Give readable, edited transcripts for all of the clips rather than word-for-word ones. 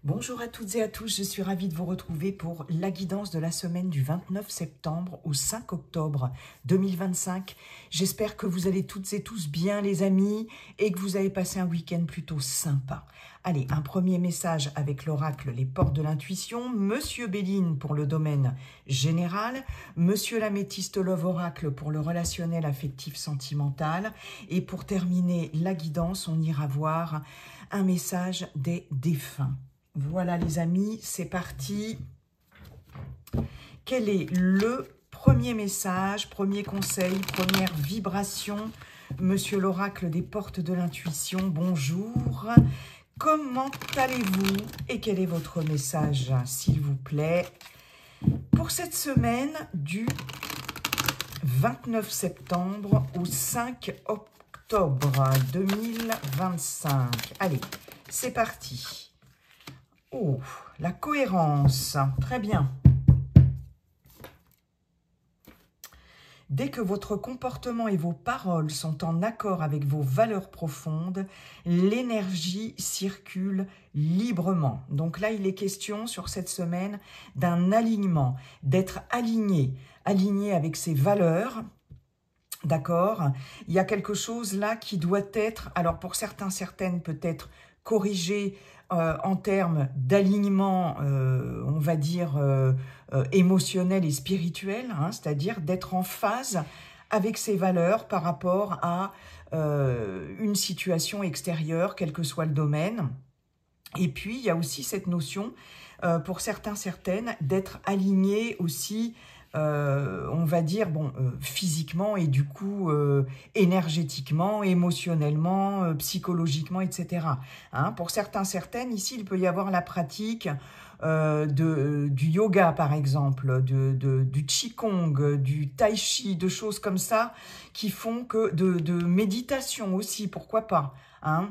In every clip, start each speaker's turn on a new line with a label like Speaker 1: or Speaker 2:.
Speaker 1: Bonjour à toutes et à tous, je suis ravie de vous retrouver pour la guidance de la semaine du 29 septembre au 5 octobre 2025. J'espère que vous allez toutes et tous bien les amis et que vous avez passé un week-end plutôt sympa. Allez, un premier message avec l'oracle Les Portes de l'Intuition, Monsieur Béline pour le domaine général, Monsieur l'Améthyste Love Oracle pour le relationnel affectif sentimental et pour terminer la guidance, on ira voir un message des défunts. Voilà les amis, c'est parti. Quel est le premier message, premier conseil, première vibration? Monsieur l'oracle des portes de l'intuition, bonjour. Comment allez-vous et quel est votre message, s'il vous plaît, pour cette semaine du 29 septembre au 5 octobre 2025? Allez, c'est parti. Oh, la cohérence, très bien. Dès que votre comportement et vos paroles sont en accord avec vos valeurs profondes, l'énergie circule librement. Donc là, il est question sur cette semaine d'un alignement, d'être aligné avec ses valeurs. D'accord? Il y a quelque chose là qui doit être, alors pour certains, certaines peut-être corrigé en termes d'alignement, on va dire, émotionnel et spirituel, hein, c'est-à-dire d'être en phase avec ses valeurs par rapport à une situation extérieure, quel que soit le domaine. Et puis, il y a aussi cette notion, pour certains, certaines, d'être aligné aussi, on va dire, bon, physiquement et du coup, énergétiquement, émotionnellement, psychologiquement, etc. Hein, pour certains, certaines, ici, il peut y avoir la pratique du yoga, par exemple, du qigong, du tai chi, de choses comme ça, qui font que, de méditation aussi, pourquoi pas, hein.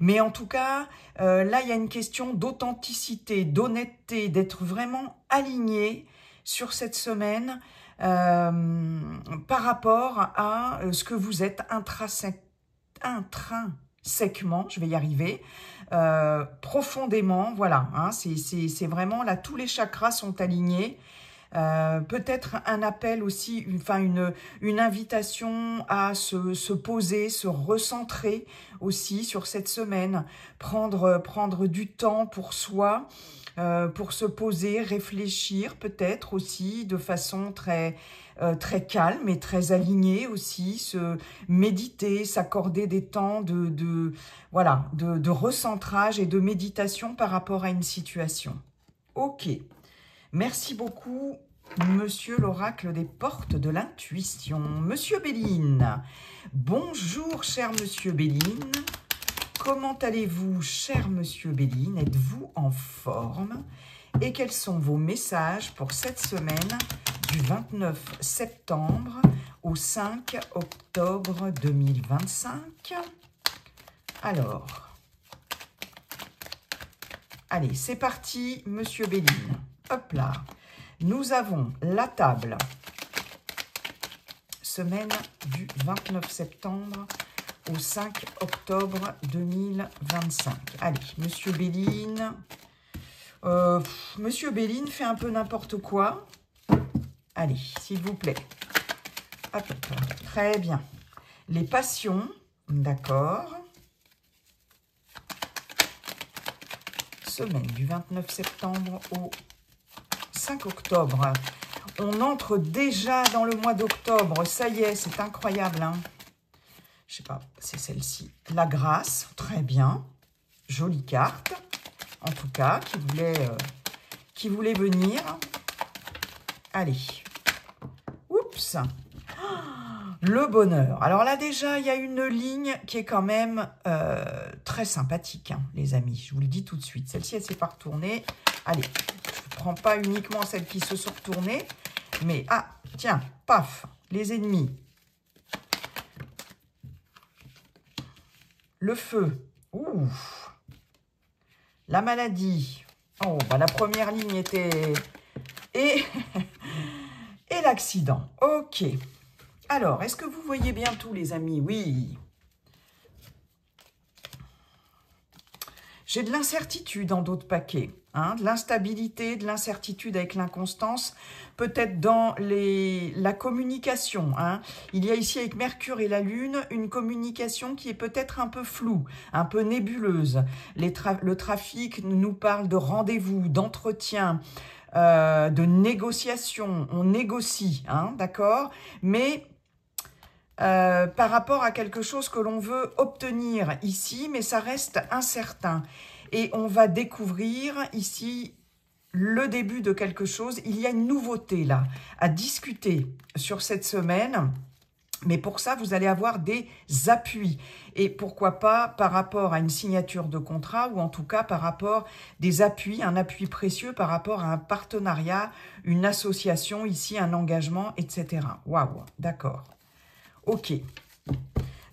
Speaker 1: Mais en tout cas, là, il y a une question d'authenticité, d'honnêteté, d'être vraiment aligné sur cette semaine par rapport à ce que vous êtes intrinsèquement, je vais y arriver, profondément, voilà, hein, c'est vraiment là, tous les chakras sont alignés. Peut-être un appel aussi, une invitation à se poser, se recentrer aussi sur cette semaine, prendre du temps pour soi, pour se poser, réfléchir peut-être aussi de façon très calme et très alignée aussi, se méditer, s'accorder des temps de recentrage et de méditation par rapport à une situation. Ok. Merci beaucoup, Monsieur l'oracle des portes de l'intuition. Monsieur Béline, bonjour, cher Monsieur Béline. Comment allez-vous, cher Monsieur Béline? Êtes-vous en forme? Et quels sont vos messages pour cette semaine du 29 septembre au 5 octobre 2025? Alors, allez, c'est parti, Monsieur Béline. Hop là, nous avons la table, semaine du 29 septembre au 5 octobre 2025. Allez, Monsieur Béline, Monsieur Béline fait un peu n'importe quoi. Allez, s'il vous plaît. Hop, très bien. Les passions, d'accord. Semaine du 29 septembre au 5 octobre. On entre déjà dans le mois d'octobre. Ça y est, c'est incroyable. Hein, je sais pas, c'est celle-ci. La grâce, très bien. Jolie carte. En tout cas, qui voulait venir. Allez. Oups. Le bonheur. Alors là, déjà, il y a une ligne qui est quand même très sympathique, hein, les amis. Je vous le dis tout de suite. Celle-ci, elle ne s'est pas retournée. Allez, je ne prends pas uniquement celles qui se sont retournées. Mais, ah, tiens, paf, les ennemis. Le feu. Ouh. La maladie. Oh, bah la première ligne était... Et l'accident. Ok. Alors, est-ce que vous voyez bien tout, les amis? Oui. J'ai de l'incertitude dans d'autres paquets, hein, de l'instabilité, de l'incertitude avec l'inconstance, peut-être dans la communication. Hein. Il y a ici avec Mercure et la Lune une communication qui est peut-être un peu floue, un peu nébuleuse. Le trafic nous parle de rendez-vous, d'entretien, de négociation. On négocie, hein, d'accord? Mais par rapport à quelque chose que l'on veut obtenir ici, mais ça reste incertain. Et on va découvrir ici le début de quelque chose. Il y a une nouveauté là à discuter sur cette semaine. Mais pour ça, vous allez avoir des appuis. Et pourquoi pas par rapport à une signature de contrat ou en tout cas par rapport des appuis, un appui précieux par rapport à un partenariat, une association, ici un engagement, etc. Waouh, d'accord. Ok.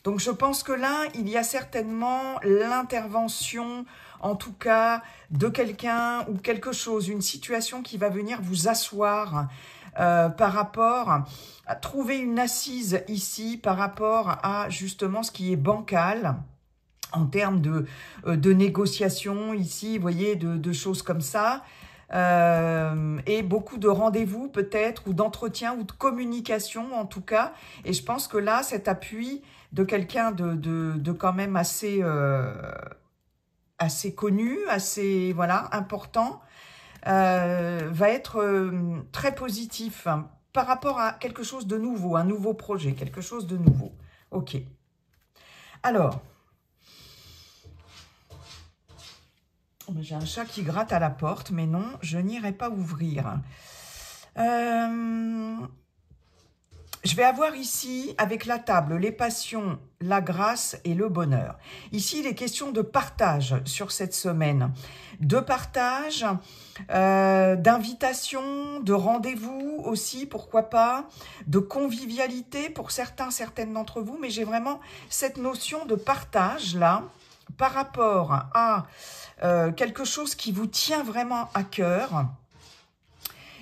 Speaker 1: Donc je pense que là, il y a certainement l'intervention, en tout cas, de quelqu'un ou quelque chose, une situation qui va venir vous asseoir par rapport à trouver une assise ici, par rapport à justement ce qui est bancal, en termes de négociation ici, vous voyez, de choses comme ça. Et beaucoup de rendez-vous peut-être, ou d'entretien, ou de communication en tout cas. Et je pense que là, cet appui de quelqu'un de quand même assez, assez connu, assez voilà important, va être très positif par rapport à quelque chose de nouveau, un nouveau projet, quelque chose de nouveau. Ok. Alors, j'ai un chat qui gratte à la porte, mais non, je n'irai pas ouvrir. Je vais avoir ici, avec la table, les passions, la grâce et le bonheur. Ici, il est question de partage sur cette semaine. De partage, d'invitation, de rendez-vous aussi, pourquoi pas, de convivialité pour certains, certaines d'entre vous. Mais j'ai vraiment cette notion de partage, là, par rapport à quelque chose qui vous tient vraiment à cœur.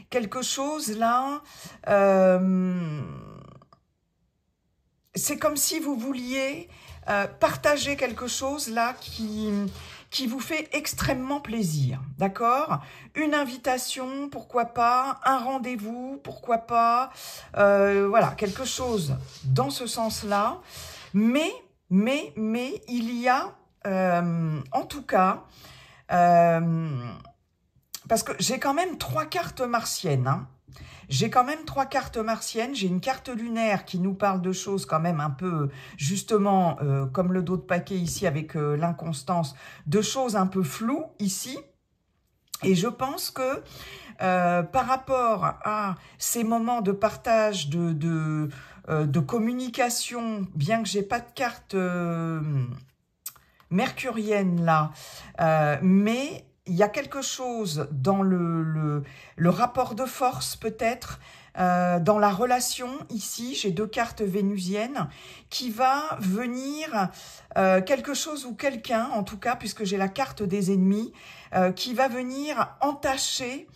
Speaker 1: Quelque chose, là... c'est comme si vous vouliez partager quelque chose là qui vous fait extrêmement plaisir, d'accord? Une invitation, pourquoi pas? Un rendez-vous, pourquoi pas? Voilà, quelque chose dans ce sens-là. Mais il y a, en tout cas, parce que j'ai quand même 3 cartes martiennes, hein. J'ai quand même 3 cartes martiennes. J'ai une carte lunaire qui nous parle de choses quand même un peu, justement, comme le dos de paquet ici avec l'inconstance, de choses un peu floues ici. Et je pense que par rapport à ces moments de partage, de communication, bien que j'ai pas de carte mercurienne là, mais... il y a quelque chose dans le rapport de force peut-être, dans la relation ici, j'ai 2 cartes vénusiennes, qui va venir quelque chose ou quelqu'un, en tout cas, puisque j'ai la carte des ennemis, qui va venir entacher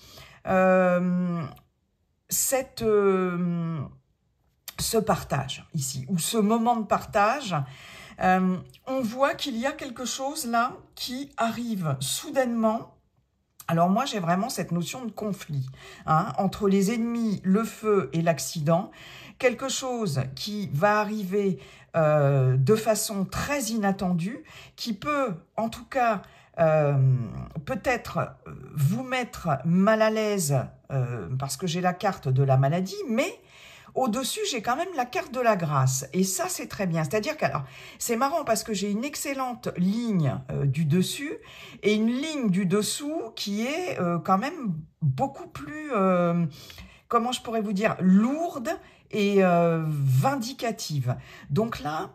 Speaker 1: ce partage ici, ou ce moment de partage. On voit qu'il y a quelque chose là qui arrive soudainement. Alors moi, j'ai vraiment cette notion de conflit hein, entre les ennemis, le feu et l'accident. Quelque chose qui va arriver de façon très inattendue, qui peut en tout cas peut-être vous mettre mal à l'aise parce que j'ai la carte de la maladie, mais... au-dessus, j'ai quand même la carte de la grâce. Et ça, c'est très bien. C'est-à-dire que, alors, c'est marrant parce que j'ai une excellente ligne du dessus et une ligne du dessous qui est quand même beaucoup plus, comment je pourrais vous dire, lourde et vindicative. Donc là,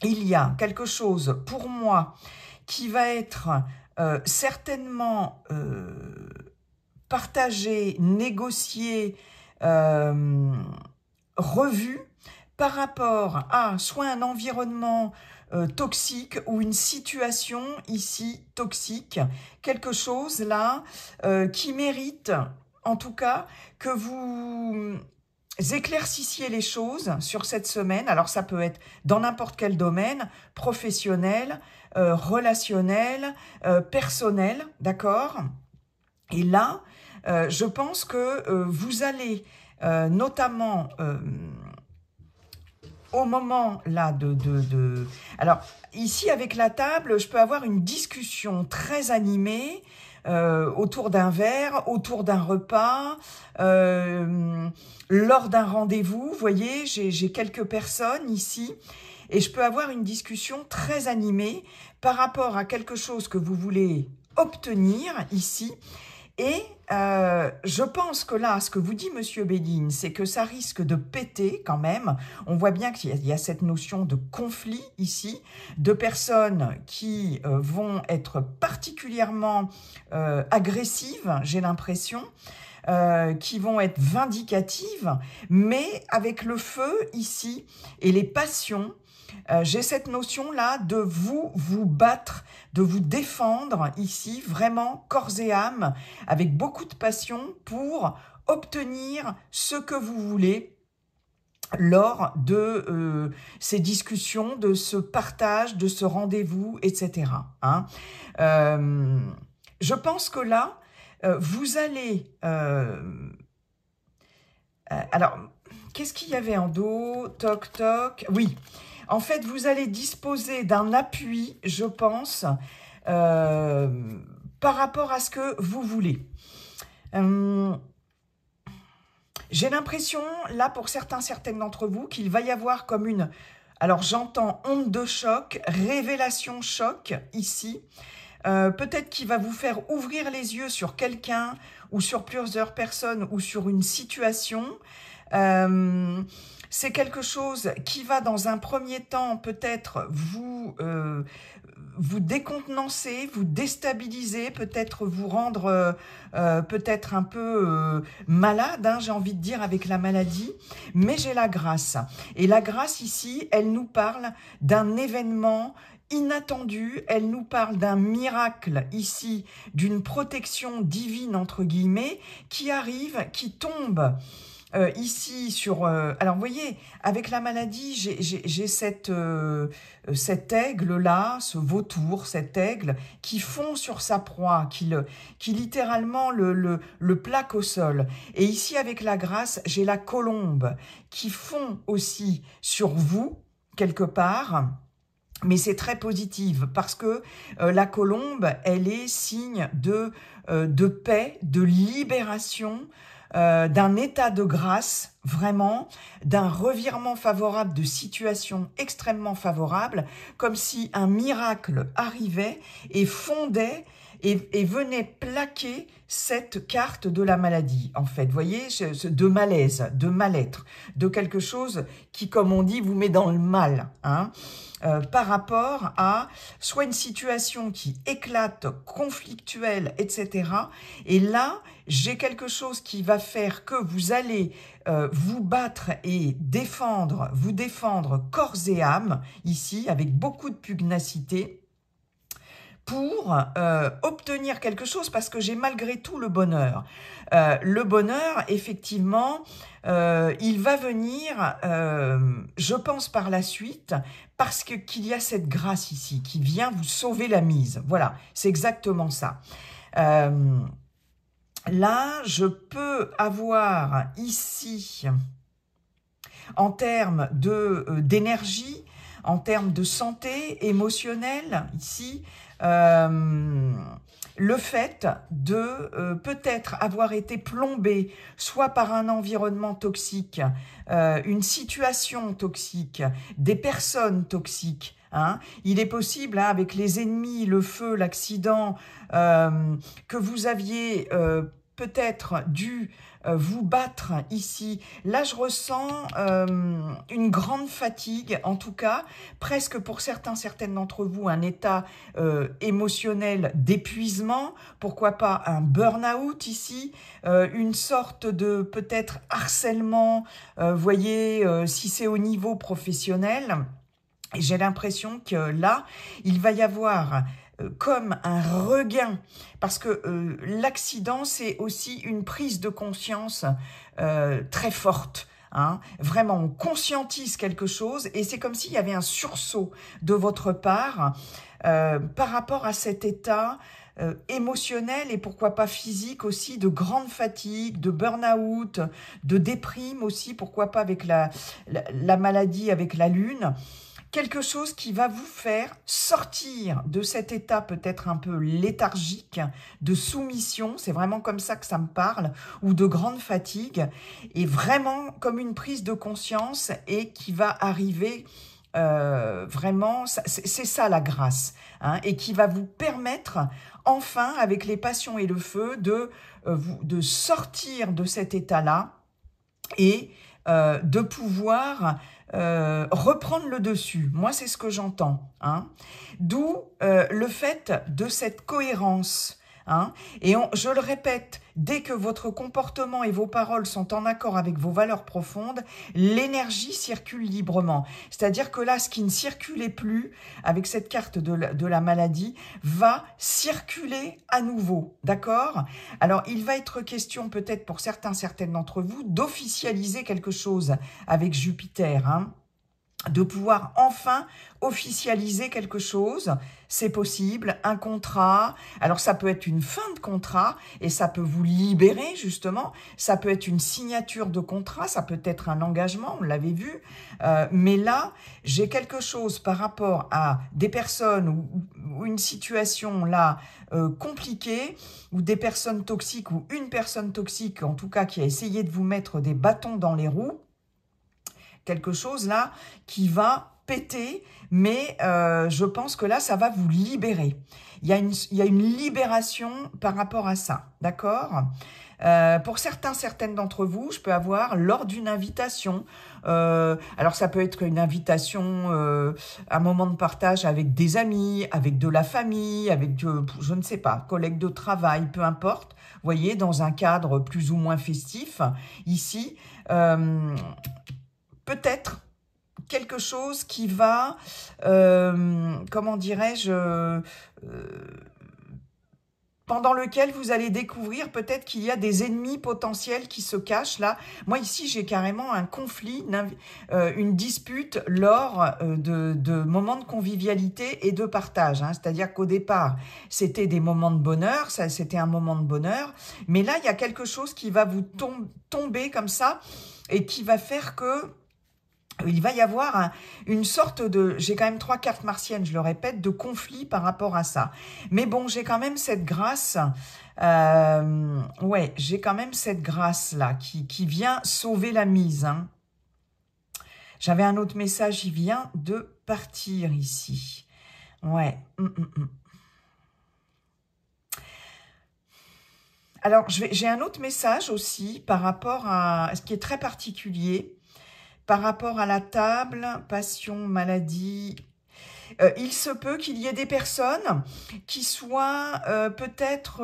Speaker 1: il y a quelque chose pour moi qui va être certainement partagé, négocié, revu par rapport à soit un environnement toxique ou une situation ici toxique, quelque chose là qui mérite en tout cas que vous éclaircissiez les choses sur cette semaine. Alors ça peut être dans n'importe quel domaine, professionnel, relationnel, personnel, d'accord? Et là, je pense que vous allez notamment au moment là Alors ici avec la table, je peux avoir une discussion très animée autour d'un verre, autour d'un repas, lors d'un rendez-vous. Vous voyez, j'ai quelques personnes ici et je peux avoir une discussion très animée par rapport à quelque chose que vous voulez obtenir ici. Et je pense que là, ce que vous dit Monsieur Béline, c'est que ça risque de péter quand même. On voit bien qu'il y a cette notion de conflit ici, de personnes qui vont être particulièrement agressives, j'ai l'impression, qui vont être vindicatives, mais avec le feu ici et les passions. J'ai cette notion-là de vous battre, de vous défendre ici, vraiment corps et âme, avec beaucoup de passion pour obtenir ce que vous voulez lors de ces discussions, de ce partage, de ce rendez-vous, etc. Hein. Je pense que là, vous allez... alors, qu'est-ce qu'il y avait en dos? Toc, toc. Oui. En fait, vous allez disposer d'un appui, je pense, par rapport à ce que vous voulez. J'ai l'impression, là, pour certaines d'entre vous, qu'il va y avoir comme une... Alors, j'entends onde de choc, révélation choc, ici. Peut-être qu'il va vous faire ouvrir les yeux sur quelqu'un, ou sur plusieurs personnes, ou sur une situation. C'est quelque chose qui va dans un premier temps peut-être vous décontenancer, vous déstabiliser, peut-être vous rendre peut-être un peu malade, hein, j'ai envie de dire, avec la maladie, mais j'ai la grâce. Et la grâce ici, elle nous parle d'un événement inattendu, elle nous parle d'un miracle ici, d'une protection divine entre guillemets, qui arrive, qui tombe ici sur... alors, vous voyez, avec la maladie, j'ai cet aigle-là, ce vautour, cet aigle, qui fond sur sa proie, qui littéralement le plaque au sol. Et ici, avec la grâce, j'ai la colombe qui fond aussi sur vous, quelque part. Mais c'est très positif parce que la colombe, elle est signe de paix, de libération, d'un état de grâce, vraiment, d'un revirement favorable de situation extrêmement favorable, comme si un miracle arrivait et fondait et venait plaquer cette carte de la maladie, en fait. Vous voyez, de malaise, de mal-être, de quelque chose qui, comme on dit, vous met dans le mal, hein. Par rapport à soit une situation qui éclate, conflictuelle, etc. Et là, j'ai quelque chose qui va faire que vous allez vous battre et vous défendre corps et âme, ici, avec beaucoup de pugnacité, pour obtenir quelque chose, parce que j'ai malgré tout le bonheur. Le bonheur, effectivement, il va venir, je pense, par la suite, parce qu'il y a cette grâce ici, qui vient vous sauver la mise. Voilà, c'est exactement ça. Là, je peux avoir ici, en termes d'énergie, en termes de santé émotionnelle, ici, le fait de peut-être avoir été plombé soit par un environnement toxique, une situation toxique, des personnes toxiques. Hein. Il est possible, hein, avec les ennemis, le feu, l'accident, que vous aviez peut-être dû vous battre ici. Là, je ressens une grande fatigue, en tout cas, presque pour certaines d'entre vous, un état émotionnel d'épuisement, pourquoi pas un burn-out ici, une sorte de peut-être harcèlement, voyez, si c'est au niveau professionnel. Et j'ai l'impression que là, il va y avoir comme un regain, parce que l'accident, c'est aussi une prise de conscience très forte, hein. Vraiment, on conscientise quelque chose et c'est comme s'il y avait un sursaut de votre part par rapport à cet état émotionnel et pourquoi pas physique aussi, de grande fatigue, de burn-out, de déprime aussi, pourquoi pas avec la maladie, avec la lune. Quelque chose qui va vous faire sortir de cet état peut-être un peu léthargique, de soumission, c'est vraiment comme ça que ça me parle, ou de grande fatigue, et vraiment comme une prise de conscience et qui va arriver vraiment, c'est ça la grâce, hein, et qui va vous permettre enfin, avec les passions et le feu, de sortir de cet état-là et de pouvoir reprendre le dessus. Moi, c'est ce que j'entends, hein. D'où le fait de cette cohérence, hein. Et je le répète, dès que votre comportement et vos paroles sont en accord avec vos valeurs profondes, l'énergie circule librement. C'est-à-dire que là, ce qui ne circulait plus avec cette carte de la maladie va circuler à nouveau, d'accord? Alors, il va être question peut-être pour certaines d'entre vous d'officialiser quelque chose avec Jupiter, hein, de pouvoir enfin officialiser quelque chose, c'est possible, un contrat, alors ça peut être une fin de contrat et ça peut vous libérer justement, ça peut être une signature de contrat, ça peut être un engagement, on l'avait vu, mais là, j'ai quelque chose par rapport à des personnes ou une situation là compliquée, ou des personnes toxiques, ou une personne toxique en tout cas qui a essayé de vous mettre des bâtons dans les roues, quelque chose là qui va péter, mais je pense que là, ça va vous libérer. Il y a une libération par rapport à ça, d'accord? Pour certaines d'entre vous, je peux avoir lors d'une invitation, alors ça peut être une invitation, un moment de partage avec des amis, avec de la famille, avec, je ne sais pas, collègues de travail, peu importe, vous voyez, dans un cadre plus ou moins festif, ici, peut-être quelque chose qui va, comment dirais-je, pendant lequel vous allez découvrir peut-être qu'il y a des ennemis potentiels qui se cachent là. Moi ici, j'ai carrément un conflit, une dispute lors de moments de convivialité et de partage, hein. C'est-à-dire qu'au départ, c'était des moments de bonheur, c'était un moment de bonheur, mais là, il y a quelque chose qui va vous tomber comme ça et qui va faire que il va y avoir une sorte de, j'ai quand même 3 cartes martiennes, je le répète, de conflit par rapport à ça. Mais bon, j'ai quand même cette grâce, ouais, j'ai quand même cette grâce-là qui vient sauver la mise, hein. J'avais un autre message, il vient de partir ici. Ouais. Alors, j'ai un autre message aussi par rapport à ce qui est très particulier. Par rapport à la table, passion, maladie, il se peut qu'il y ait des personnes qui soient peut-être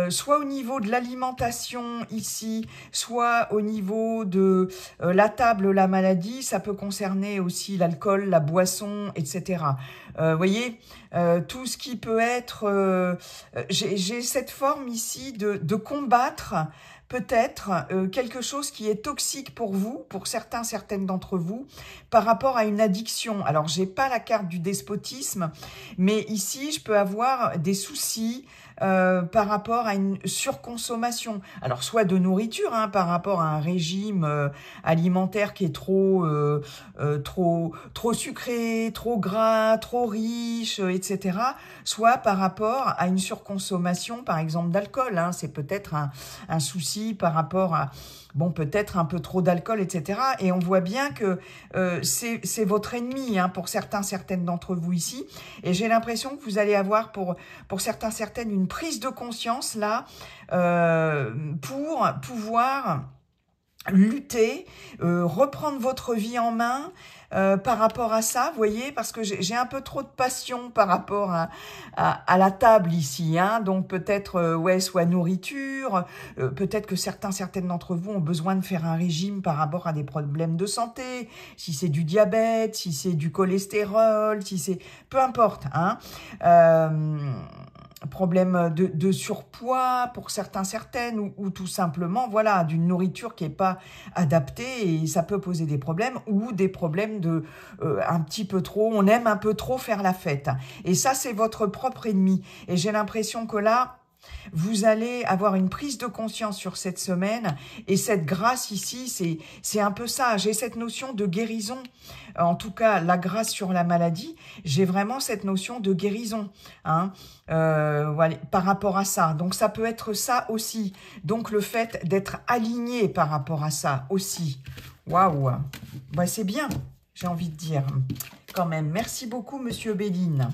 Speaker 1: soit au niveau de l'alimentation ici, soit au niveau de la table, la maladie, ça peut concerner aussi l'alcool, la boisson, etc. Voyez, tout ce qui peut être... j'ai cette forme ici de combattre peut-être quelque chose qui est toxique pour vous, pour certaines d'entre vous, par rapport à une addiction. Alors, j'ai pas la carte du despotisme, mais ici, je peux avoir des soucis par rapport à une surconsommation. Alors, soit de nourriture, hein, par rapport à un régime alimentaire qui est trop sucré, trop gras, trop riche, etc. Soit par rapport à une surconsommation, par exemple, d'alcool, hein. C'est peut-être un souci par rapport à, bon, peut-être un peu trop d'alcool, etc. Et on voit bien que c'est votre ennemi, hein, pour certaines d'entre vous ici. Et j'ai l'impression que vous allez avoir pour certaines une prise de conscience là pour pouvoir lutter, reprendre votre vie en main par rapport à ça, vous voyez, parce que j'ai un peu trop de passion par rapport à la table ici, hein. Donc peut-être, ouais, soit nourriture, peut-être que certaines d'entre vous ont besoin de faire un régime par rapport à des problèmes de santé, si c'est du diabète, si c'est du cholestérol, si c'est... peu importe, hein. problème de surpoids pour certains, certaines, ou tout simplement, voilà, d'une nourriture qui n'est pas adaptée et ça peut poser des problèmes, ou des problèmes de un petit peu trop, on aime un peu trop faire la fête. Et ça, c'est votre propre ennemi. Et j'ai l'impression que là, vous allez avoir une prise de conscience sur cette semaine et cette grâce ici, c'est un peu ça. J'ai cette notion de guérison, en tout cas la grâce sur la maladie, j'ai vraiment cette notion de guérison hein, voilà, par rapport à ça. Donc ça peut être ça aussi. Donc le fait d'être aligné par rapport à ça aussi. Waouh, ouais, c'est bien, j'ai envie de dire quand même. Merci beaucoup, Monsieur Béline.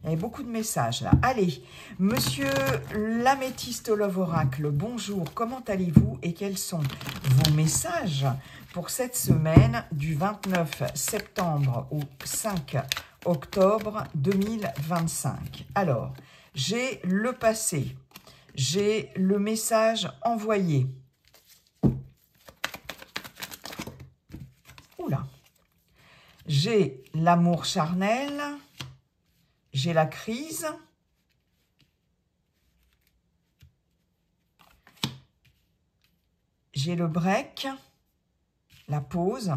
Speaker 1: Il y avait beaucoup de messages là. Allez, Monsieur l'Améthyste Love Oracle, bonjour, comment allez-vous et quels sont vos messages pour cette semaine du 29 septembre au 5 octobre 2025? Alors, j'ai le passé, j'ai le message envoyé. Oula. J'ai l'amour charnel. J'ai la crise. J'ai le break, la pause.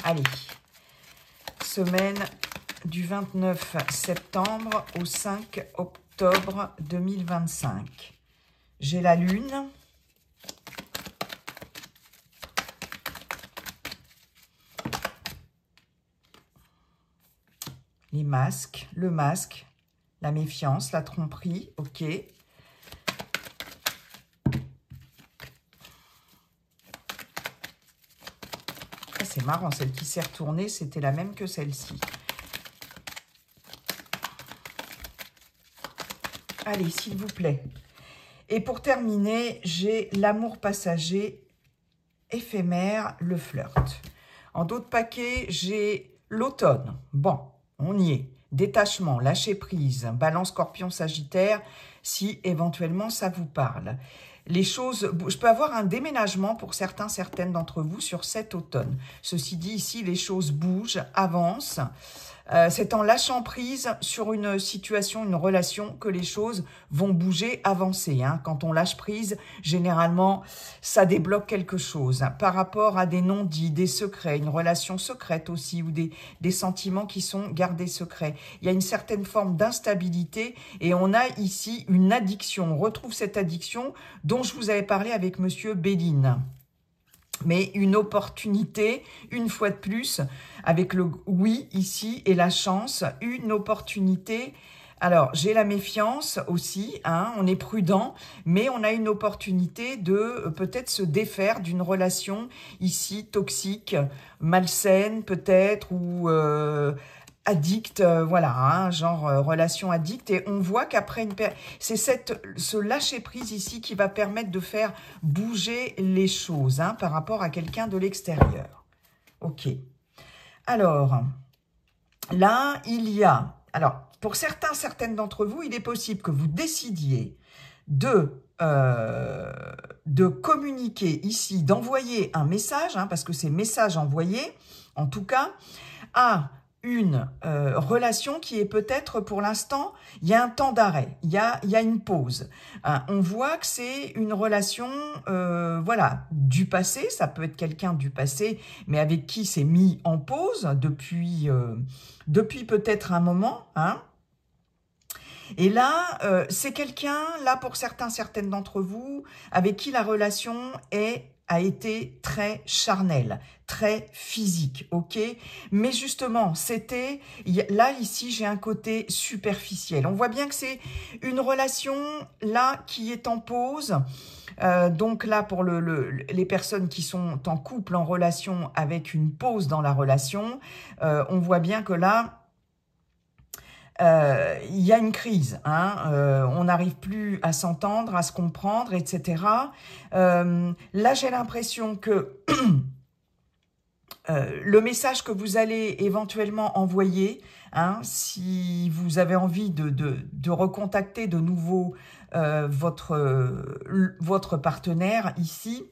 Speaker 1: Allez, semaine du 29 septembre au 5 octobre 2025. J'ai la lune. Les masques, le masque, la méfiance, la tromperie, ok. Ah, c'est marrant, celle qui s'est retournée, c'était la même que celle-ci. Allez, s'il vous plaît. Et pour terminer, j'ai l'amour passager, éphémère, le flirt. En d'autres paquets, j'ai l'automne. Bon. On y est. Détachement, lâcher prise, balance, scorpion, sagittaire, si éventuellement ça vous parle. Les choses, je peux avoir un déménagement pour certains, certaines d'entre vous sur cet automne. Ceci dit, ici, les choses bougent, avancent. C'est en lâchant prise sur une situation, une relation, que les choses vont bouger, avancer. Hein. Quand on lâche prise, généralement, ça débloque quelque chose. Par rapport à des non-dits, des secrets, une relation secrète aussi, ou des sentiments qui sont gardés secrets. Il y a une certaine forme d'instabilité et on a ici une addiction. On retrouve cette addiction dont je vous avais parlé avec Monsieur Béline. Mais une opportunité, une fois de plus, avec le oui ici et la chance, une opportunité. Alors, j'ai la méfiance aussi, hein, on est prudent, mais on a une opportunité de peut-être se défaire d'une relation ici toxique, malsaine peut-être, ou addict, voilà, hein, genre relation addict. Et on voit qu'après c'est ce lâcher-prise ici qui va permettre de faire bouger les choses hein, par rapport à quelqu'un de l'extérieur. Ok. Alors, là, il y a... Alors, pour certains, certaines d'entre vous, il est possible que vous décidiez de communiquer ici, d'envoyer un message, hein, parce que c'est message envoyé, en tout cas, à une relation qui est peut-être pour l'instant, il y a un temps d'arrêt, il y a une pause. Hein, on voit que c'est une relation, voilà, du passé, ça peut être quelqu'un du passé, mais avec qui c'est mis en pause depuis peut-être un moment. Hein. Et là, c'est quelqu'un, là pour certains, certaines d'entre vous, avec qui la relation a été très charnelle, très physique, ok? Mais justement, c'était... Là, ici, j'ai un côté superficiel. On voit bien que c'est une relation, là, qui est en pause. Donc là, pour les personnes qui sont en couple, en relation, avec une pause dans la relation, on voit bien que là... il y a une crise, hein, on n'arrive plus à s'entendre, à se comprendre, etc. Là, j'ai l'impression que le message que vous allez éventuellement envoyer, hein, si vous avez envie de recontacter de nouveau votre partenaire ici,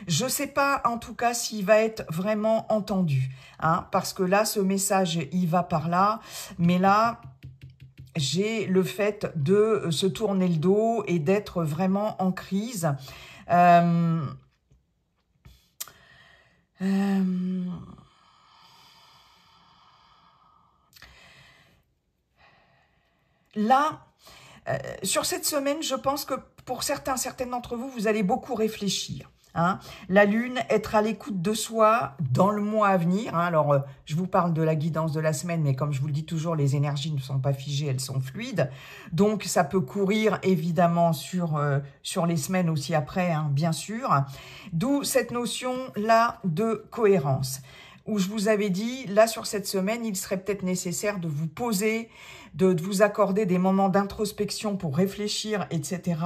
Speaker 1: Je ne sais pas en tout cas s'il va être vraiment entendu, hein, parce que là, ce message, il va par là, mais là, j'ai le fait de se tourner le dos et d'être vraiment en crise. Là, sur cette semaine, je pense que pour certaines d'entre vous, vous allez beaucoup réfléchir. Hein. La Lune, être à l'écoute de soi dans le mois à venir. Hein. Alors, je vous parle de la guidance de la semaine, mais comme je vous le dis toujours, les énergies ne sont pas figées, elles sont fluides. Donc, ça peut courir évidemment sur les semaines aussi après, hein, bien sûr. D'où cette notion-là de cohérence. Où je vous avais dit, là, sur cette semaine, il serait peut-être nécessaire de vous poser, de vous accorder des moments d'introspection pour réfléchir, etc.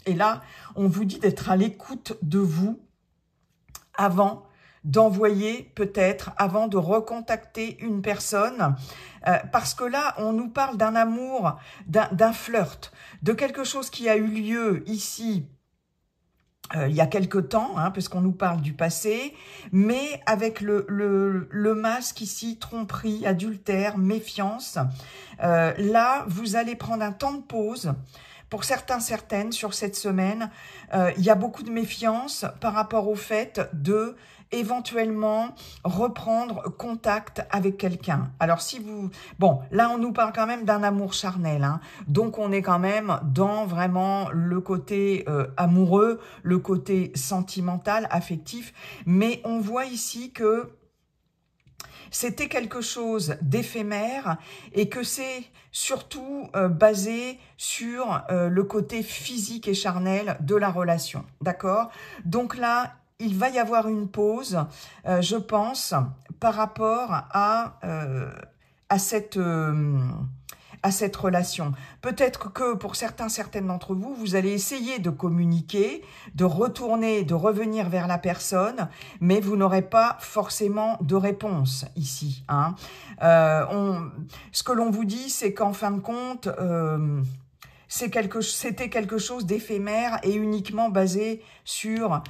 Speaker 1: Et là, on vous dit d'être à l'écoute de vous avant d'envoyer, peut-être, avant de recontacter une personne. Parce que là, on nous parle d'un amour, d'un flirt, de quelque chose qui a eu lieu ici, il y a quelque temps, hein, puisqu'on nous parle du passé, mais avec le masque ici, tromperie, adultère, méfiance. Là, vous allez prendre un temps de pause. Pour certaines, sur cette semaine, il y a beaucoup de méfiance par rapport au fait de éventuellement reprendre contact avec quelqu'un. Alors si vous... Bon, là on nous parle quand même d'un amour charnel, hein, donc on est quand même dans vraiment le côté amoureux, le côté sentimental, affectif, mais on voit ici que c'était quelque chose d'éphémère et que c'est surtout basé sur le côté physique et charnel de la relation, d'accord? Donc là, il va y avoir une pause, je pense, par rapport à cette relation. Peut-être que pour certaines d'entre vous, vous allez essayer de communiquer, de retourner, de revenir vers la personne, mais vous n'aurez pas forcément de réponse ici. Hein. Ce que l'on vous dit, c'est qu'en fin de compte, c'était quelque chose d'éphémère et uniquement basé sur...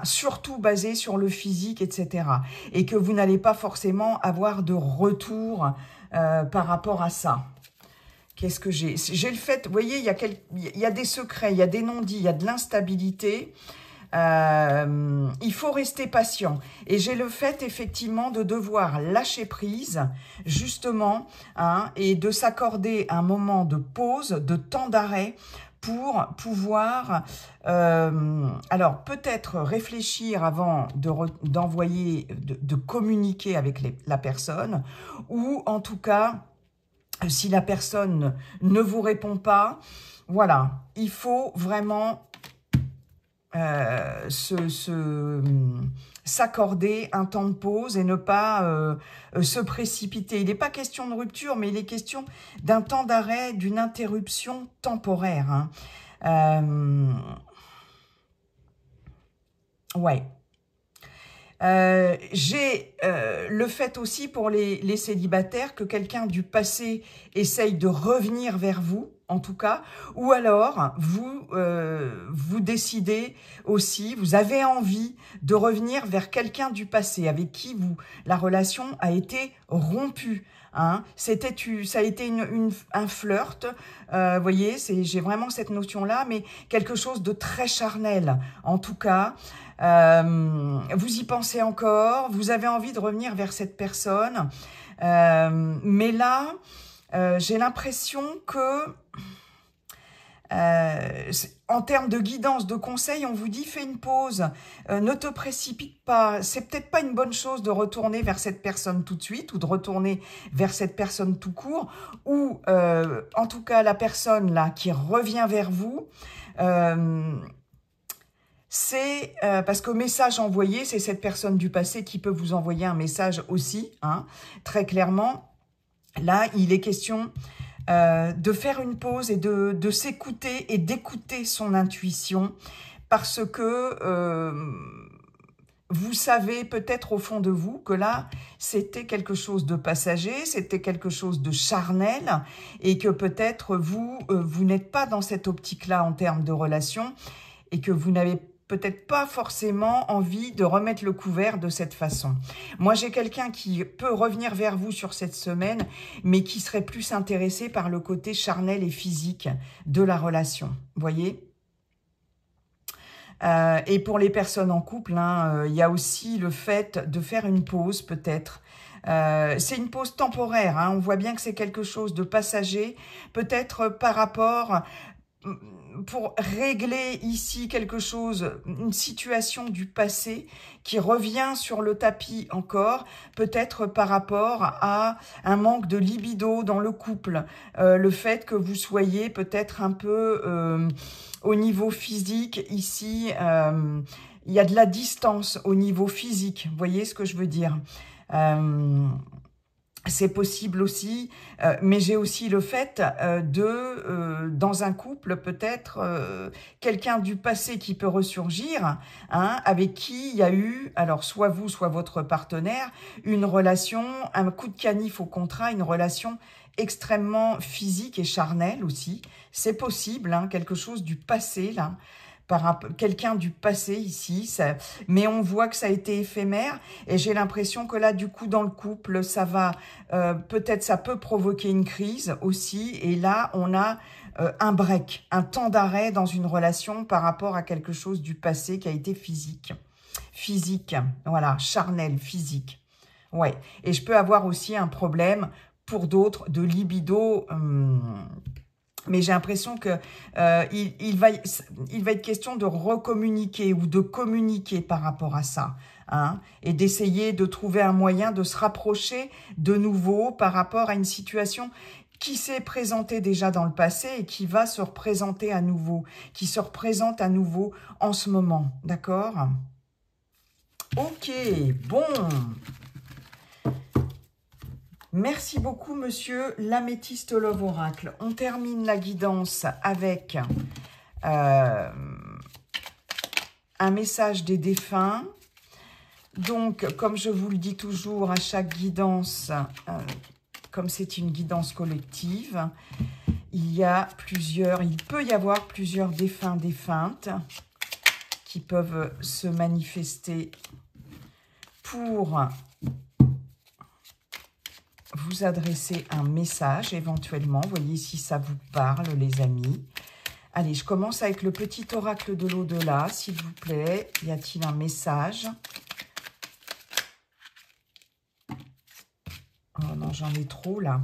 Speaker 1: surtout basé sur le physique, etc. Et que vous n'allez pas forcément avoir de retour par rapport à ça. Qu'est-ce que j'ai? J'ai le fait, vous voyez, il y a des secrets, il y a des non-dits, il y a de l'instabilité. Il faut rester patient. Et j'ai le fait, effectivement, de devoir lâcher prise, justement, hein, et de s'accorder un moment de pause, de temps d'arrêt, pour pouvoir, alors peut-être réfléchir avant d'envoyer, de communiquer avec la personne, ou en tout cas, si la personne ne vous répond pas, voilà, il faut vraiment s'accorder un temps de pause et ne pas se précipiter. Il n'est pas question de rupture, mais il est question d'un temps d'arrêt, d'une interruption temporaire. Hein. Ouais. J'ai le fait aussi pour les célibataires que quelqu'un du passé essaye de revenir vers vous, en tout cas, ou alors vous décidez aussi, vous avez envie de revenir vers quelqu'un du passé avec qui la relation a été rompue. Hein. Ça a été un flirt, vous voyez, j'ai vraiment cette notion-là, mais quelque chose de très charnel, en tout cas. Vous y pensez encore, vous avez envie de revenir vers cette personne, mais là, j'ai l'impression que, en termes de guidance, de conseil, on vous dit fais une pause, ne te précipite pas. C'est peut-être pas une bonne chose de retourner vers cette personne tout de suite ou de retourner vers cette personne tout court, ou en tout cas la personne là qui revient vers vous. C'est parce que message envoyé, c'est cette personne du passé qui peut vous envoyer un message aussi, hein, très clairement. Là, il est question de faire une pause et de s'écouter et d'écouter son intuition parce que vous savez peut-être au fond de vous que là, c'était quelque chose de passager, c'était quelque chose de charnel et que peut-être vous n'êtes pas dans cette optique-là en termes de relation et que vous n'avez peut-être pas forcément envie de remettre le couvert de cette façon. Moi, j'ai quelqu'un qui peut revenir vers vous sur cette semaine, mais qui serait plus intéressé par le côté charnel et physique de la relation. Vous voyez ? Et pour les personnes en couple, hein, il y a aussi le fait de faire une pause peut-être. C'est une pause temporaire, hein, on voit bien que c'est quelque chose de passager, peut-être par rapport, pour régler ici quelque chose, une situation du passé qui revient sur le tapis encore, peut-être par rapport à un manque de libido dans le couple, le fait que vous soyez peut-être un peu au niveau physique ici, il y a de la distance au niveau physique, vous voyez ce que je veux dire ? C'est possible aussi, mais j'ai aussi le fait dans un couple, peut-être quelqu'un du passé qui peut ressurgir, hein, avec qui il y a eu, alors soit vous, soit votre partenaire, une relation, un coup de canif au contrat, une relation extrêmement physique et charnelle aussi. C'est possible, hein, quelque chose du passé, là, par quelqu'un du passé ici, ça, mais on voit que ça a été éphémère et j'ai l'impression que là, du coup, dans le couple, ça va, peut-être ça peut provoquer une crise aussi et là, on a un break, un temps d'arrêt dans une relation par rapport à quelque chose du passé qui a été physique. Physique, voilà, charnel, physique. Ouais, et je peux avoir aussi un problème pour d'autres de libido. Mais j'ai l'impression que il va être question de recommuniquer ou de communiquer par rapport à ça, hein, et d'essayer de trouver un moyen de se rapprocher de nouveau par rapport à une situation qui s'est présentée déjà dans le passé et qui va se représenter à nouveau, qui se représente à nouveau en ce moment, d'accord? Ok, bon. Merci beaucoup, monsieur l'Améthyste Love Oracle. On termine la guidance avec un message des défunts. Donc, comme je vous le dis toujours à chaque guidance, comme c'est une guidance collective, il peut y avoir plusieurs défunts, défuntes qui peuvent se manifester pour vous adresser un message éventuellement. Voyez si ça vous parle, les amis. Allez, je commence avec le petit oracle de l'au-delà, s'il vous plaît. Y a-t-il un message? Oh non, j'en ai trop là.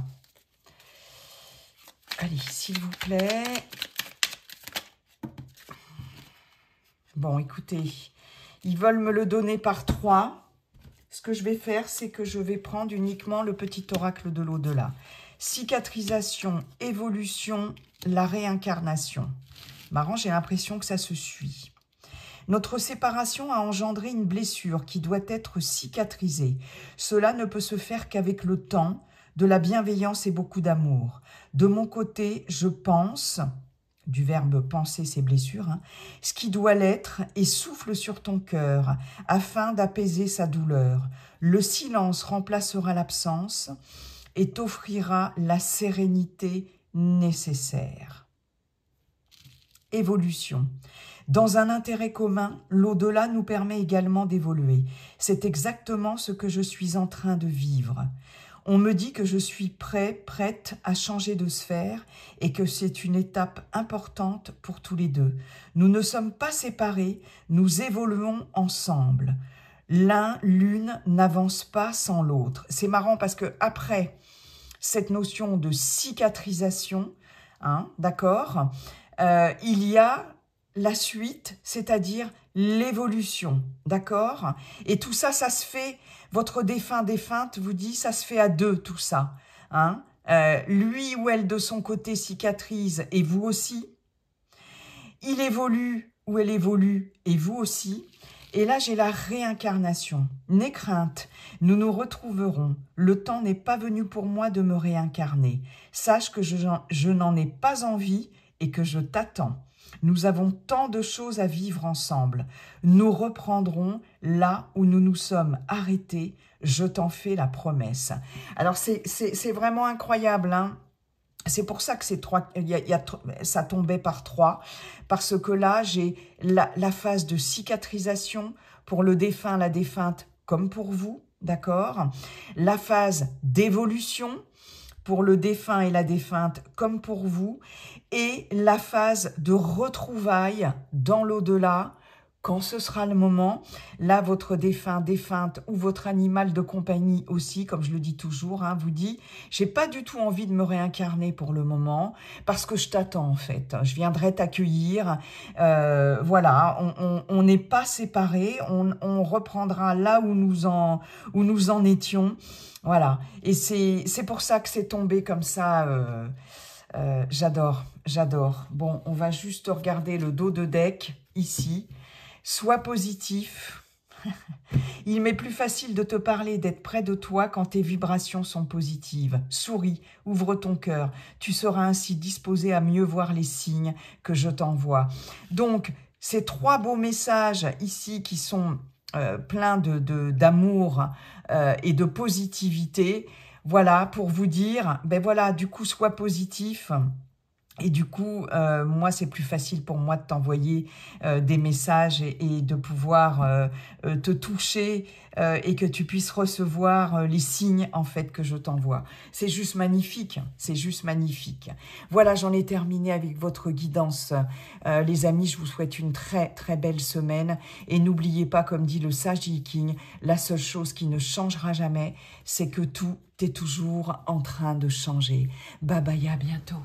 Speaker 1: Allez, s'il vous plaît. Bon, écoutez, ils veulent me le donner par 3. Ce que je vais faire, c'est que je vais prendre uniquement le petit oracle de l'au-delà. Cicatrisation, évolution, la réincarnation. Marrant, j'ai l'impression que ça se suit. Notre séparation a engendré une blessure qui doit être cicatrisée. Cela ne peut se faire qu'avec le temps, de la bienveillance et beaucoup d'amour. De mon côté, je pense... du verbe penser ses blessures, hein, ce qui doit l'être et souffle sur ton cœur afin d'apaiser sa douleur. Le silence remplacera l'absence et t'offrira la sérénité nécessaire. Évolution. Dans un intérêt commun, l'au-delà nous permet également d'évoluer. C'est exactement ce que je suis en train de vivre. On me dit que je suis prête à changer de sphère et que c'est une étape importante pour tous les deux. Nous ne sommes pas séparés, nous évoluons ensemble. L'une n'avance pas sans l'autre. C'est marrant parce que après cette notion de cicatrisation, hein, d'accord, il y a la suite, c'est-à-dire l'évolution, d'accord? Et tout ça, ça se fait... Votre défunt, défunte vous dit, ça se fait à 2, tout ça. Hein, lui ou elle, de son côté, cicatrise, et vous aussi. Il évolue ou elle évolue, et vous aussi. Et là, j'ai la réincarnation. N'aie crainte, nous nous retrouverons. Le temps n'est pas venu pour moi de me réincarner. Sache que je n'en ai pas envie et que je t'attends. Nous avons tant de choses à vivre ensemble. Nous reprendrons là où nous nous sommes arrêtés. Je t'en fais la promesse. Alors, c'est vraiment incroyable, hein. C'est pour ça que c'est ça tombait par 3, parce que là, j'ai la phase de cicatrisation pour le défunt, la défunte, comme pour vous, d'accord? La phase d'évolution pour le défunt et la défunte, comme pour vous, et la phase de retrouvailles dans l'au-delà, quand ce sera le moment. Là, votre défunt, défunte ou votre animal de compagnie aussi, comme je le dis toujours, hein, vous dit, j'ai pas du tout envie de me réincarner pour le moment, parce que je t'attends en fait. Je viendrai t'accueillir. Voilà, on n'est pas séparés, on reprendra là où nous en étions. Voilà, et c'est pour ça que c'est tombé comme ça. J'adore, j'adore. Bon, on va juste regarder le dos de deck ici. Sois positif. Il m'est plus facile de te parler, d'être près de toi quand tes vibrations sont positives. Souris, ouvre ton cœur. Tu seras ainsi disposé à mieux voir les signes que je t'envoie. Donc, ces 3 beaux messages ici qui sont pleins d'amour et de positivité, voilà, pour vous dire, ben voilà, du coup, sois positif. Et du coup, moi, c'est plus facile pour moi de t'envoyer des messages et de pouvoir te toucher et que tu puisses recevoir les signes, en fait, que je t'envoie. C'est juste magnifique, c'est juste magnifique. Voilà, j'en ai terminé avec votre guidance. Les amis, je vous souhaite une très, très belle semaine. Et n'oubliez pas, comme dit le sage Yi King, la seule chose qui ne changera jamais, c'est que tout est toujours en train de changer. Bye bye, à bientôt.